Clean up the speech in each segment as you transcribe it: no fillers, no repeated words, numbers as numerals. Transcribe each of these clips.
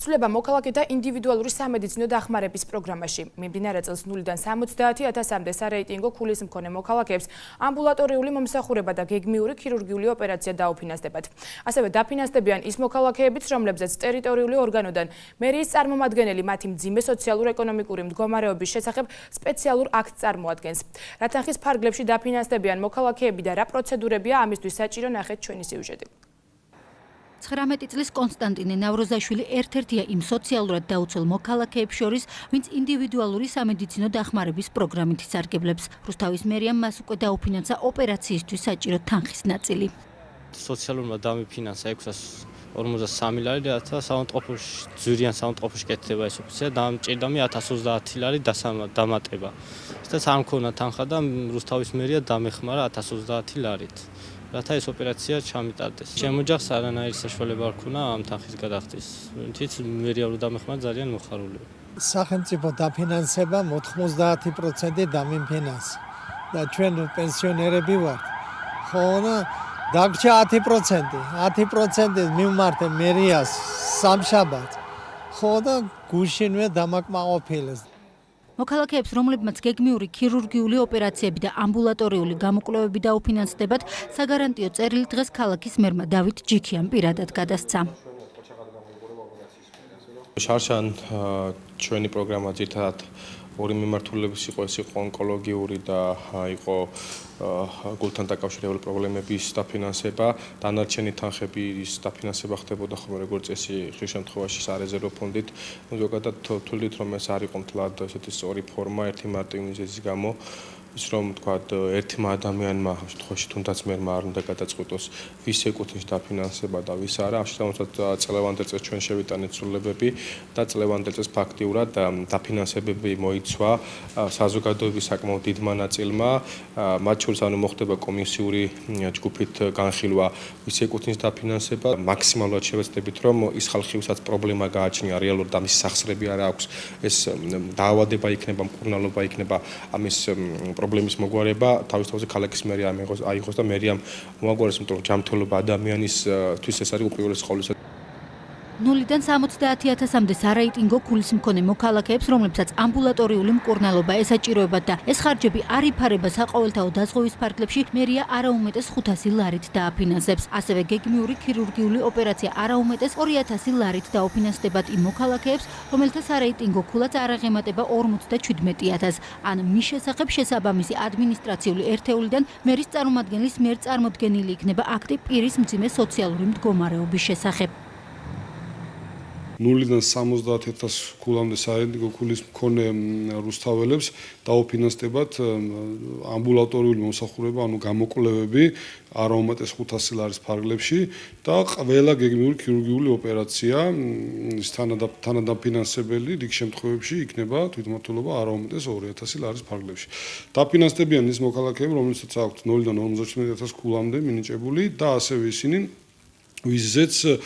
ცვლილება მოქალაქეთა ინდივიდუალური სამედიცინო დახმარების პროგრამაში. მიმდინარე წელს 0-დან 70,000-მდე სარეიტინგო ქულის მქონე მოქალაქეებს ამბულატორიული მომსახურება და გეგმიური ქირურგიული ოპერაცია დაუფინანსდებათ. ასევე დაფინანსდებიან ის მოქალაქეებიც, რომლებზეც ტერიტორიული ორგანოდან მერიის წარმომადგენელი მათი მძიმე სოციალურ-ეკონომიკური მდგომარეობის შესახებ სპეციალურ აქტს წარმოადგენს. რა თანხის ფარგლებში დაფინანსდებიან მოქალაქეები და რა პროცედურებია ამისთვის საჭირო, ნახეთ ჩვენი სიუჟეტი. 19 წლის კონსტანტინე ნავროზაშვილი ერთ-ერთია იმ სოციალურად დაუცველ მოქალაქეებს შორის, ვინც ინდივიდუალური სამედიცინო დახმარების პროგრამით ისარგებლებს. რუსთავის მერიამ მას უკვე დაუფინანსა ოპერაციისთვის საჭირო თანხის ნაწილი. სოციალურმა დამიფინანსა 643 ლარი და ძვირიან საავადმყოფოში კეთდება ეს ოფიცია და მჭირდა 1030 ლარი დამატება. ეს არ მქონა თანხა და რუსთავის მერია დამეხმარა 1030 ლარით. რათა ეს ოპერაცია ჩამიტარდეს. ჩემ ოჯახს არანაირი საშუალება არ ქონა ამ თანხის გადახდის. თიც მერია რო დამეხმარა ძალიან მოხარულია. სახელმწიფო დაფინანსება 90% დამიფინანსა და ჩვენ პენსიონერები ვართ. ხო და დაგჭა 10% მივმართე მერიას სამშაბათს. ხო და გუშინვე დამაკმაყოფილეს. მოქალაქეებს, რომლებმაც გეგმიური ქირურგიული ოპერაციები და ამბულატორიული გამოკვლევები დაუფინანსდებათ, საგარანტიო წერილი დღეს ქალაქის მერმა დავით ჯიქიამ პირადად გადასცა. შარშან ჩვენი პროგრამა ძირითადად ორი მიმართულების იყო, ეს იყო ონკოლოგიური და იყო გულთან დაკავშირებული პრობლემების დაფინანსება. დანარჩენი თანხების დაფინანსება ხდებოდა ხოლმე როგორც წესი ხშირ შემთხვევაში სარეზერვო ფონდით. ზოგადად თვლით რომ ეს არ იყო მთლად ესეთი სწორი ფორმა ერთი მარტივი მიზეზის გამო. ის რომ თქვათ ერთმა ადამიანმა შემთხვევაში თუნდაც მერმა არ უნდა გადაწყვიტოს ვის ეკუთვნის დაფინანსება და ვის არა. ამ შემთხვევაში წლევანდელ წელს ჩვენ შევიტანეთ ცვლილებები და წლევანდელ წელს ფაქტიურად დაფინანსებები მოიცვა საზოგადოების საკმაოდ დიდმა ნაწილმა. მათ შორის ანუ მოხდება კომისიური ჯგუფით განხილვა ვის ეკუთვნის დაფინანსება. მაქსიმალურად შევეცდებით რომ ის ხალხი ვისაც პრობლემა გააჩნია რეალურად და მის სახსრები არ აქვს ეს დაავადება იქნება, მკურნალობა იქნება ამის პრობლემის მოგვარება თავის თავზე ქალაქის მერია აიღოს და მერიამ მოაგვარეს, იმიტომ რომ ჯანმრთელობა ადამიანისთვის ეს არის უპირველეს ყოვლისა. 0-დან 70,000-მდე სარეიტინგო ქულის მქონე მოქალაქეებს, რომლებსაც ამბულატორიული მკურნალობა ესაჭიროებათ და ეს ხარჯები არ იფარება საყოველთაო დაზღვევის ფარგლებში, მერია არაუმეტეს 500 ლარით დააფინანსებს. ასევე გეგმიური ქირურგიული ოპერაცია არაუმეტეს 2000 ლარით დაუფინანსდებათ იმ მოქალაქეებს, რომელთა სარეიტინგო ქულაც არ აღემატება 57,000. ან მის შესახებ შესაბამისი ადმინისტრაციული ერთეულიდან მერის წარმომადგენლის მიერ წარმოდგენილი იქნება აქტი პირის მძიმე სოციალური მდგომარეობის შესახებ. 0-დან 70,000 ქულამდე სარეიტინგო ქულის მქონე რუსთაველებს დაუფინანსდებათ ამბულატორიული მომსახურება, ანუ გამოკვლევები არაუმეტეს 500 ლარის ფარგლებში და ყველა გეგმიური ქირურგიული ოპერაცია თანადაფინანსებელი რიგ შემთხვევებში იქნება თვითმმართველობა არაუმეტეს 2,000 ლარის ფარგლებში. დაფინანსდებიან ის მოქალაქეები, რომლებსაც აქვთ 0-დან 57,000 ქულამდე მინიჭებული და ასევე ისინი ვიზეც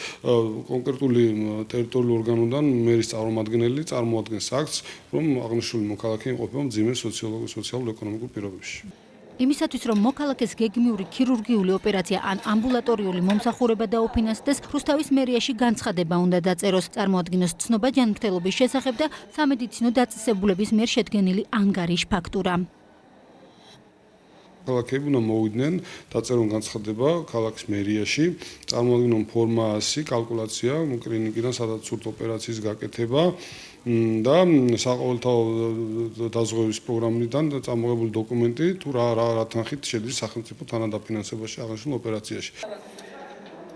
კონკრეტული ტერიტორიული ორგანოდან მერის წარმომადგენელი წარმოადგენს აქტს, რომ აღნიშნული მოქალაქე იმყოფება მძიმე სოციალურ-ეკონომიკურ პირობებში. იმისათვის, რომ მოქალაქეს გეგმიური ქირურგიული ოპერაცია ან ამბულატორიული მომსახურება დაუფინანსდეს, რუსთავის მერიაში განცხადება უნდა დაწეროს, წარმოადგინოს ცნობა ჯანმრთელობის შესახებ და სამედიცინო დაწესებულების მიერ შედგენილი ანგარიშ ფაქტურა. ქალაქები უნდა მოვიდნენ დაწერონ განცხადება ქალაქის მერიაში, წარმოადგინონ ფორმასი, კალკულაცია კლინიკიდან სადაც სურთ ოპერაციის გაკეთება და საყოველთაო დაზღვევის პროგრამიდან წამოღებული დოკუმენტი თუ რა თანხით შედის სახელმწიფო თანადაფინანსებაში აღნიშნულ ოპერაციაში.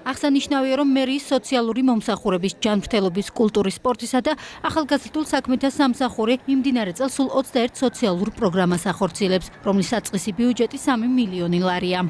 აღსანიშნავია, რომ მერიის სოციალური მომსახურების, ჯანმრთელობის, კულტურის, სპორტისა და ახალგაზრდულ საქმეთა სამსახური მიმდინარე წელს სულ 21 სოციალურ პროგრამას ახორციელებს, რომლის საწყისი ბიუჯეტი 3 მილიონი ლარია.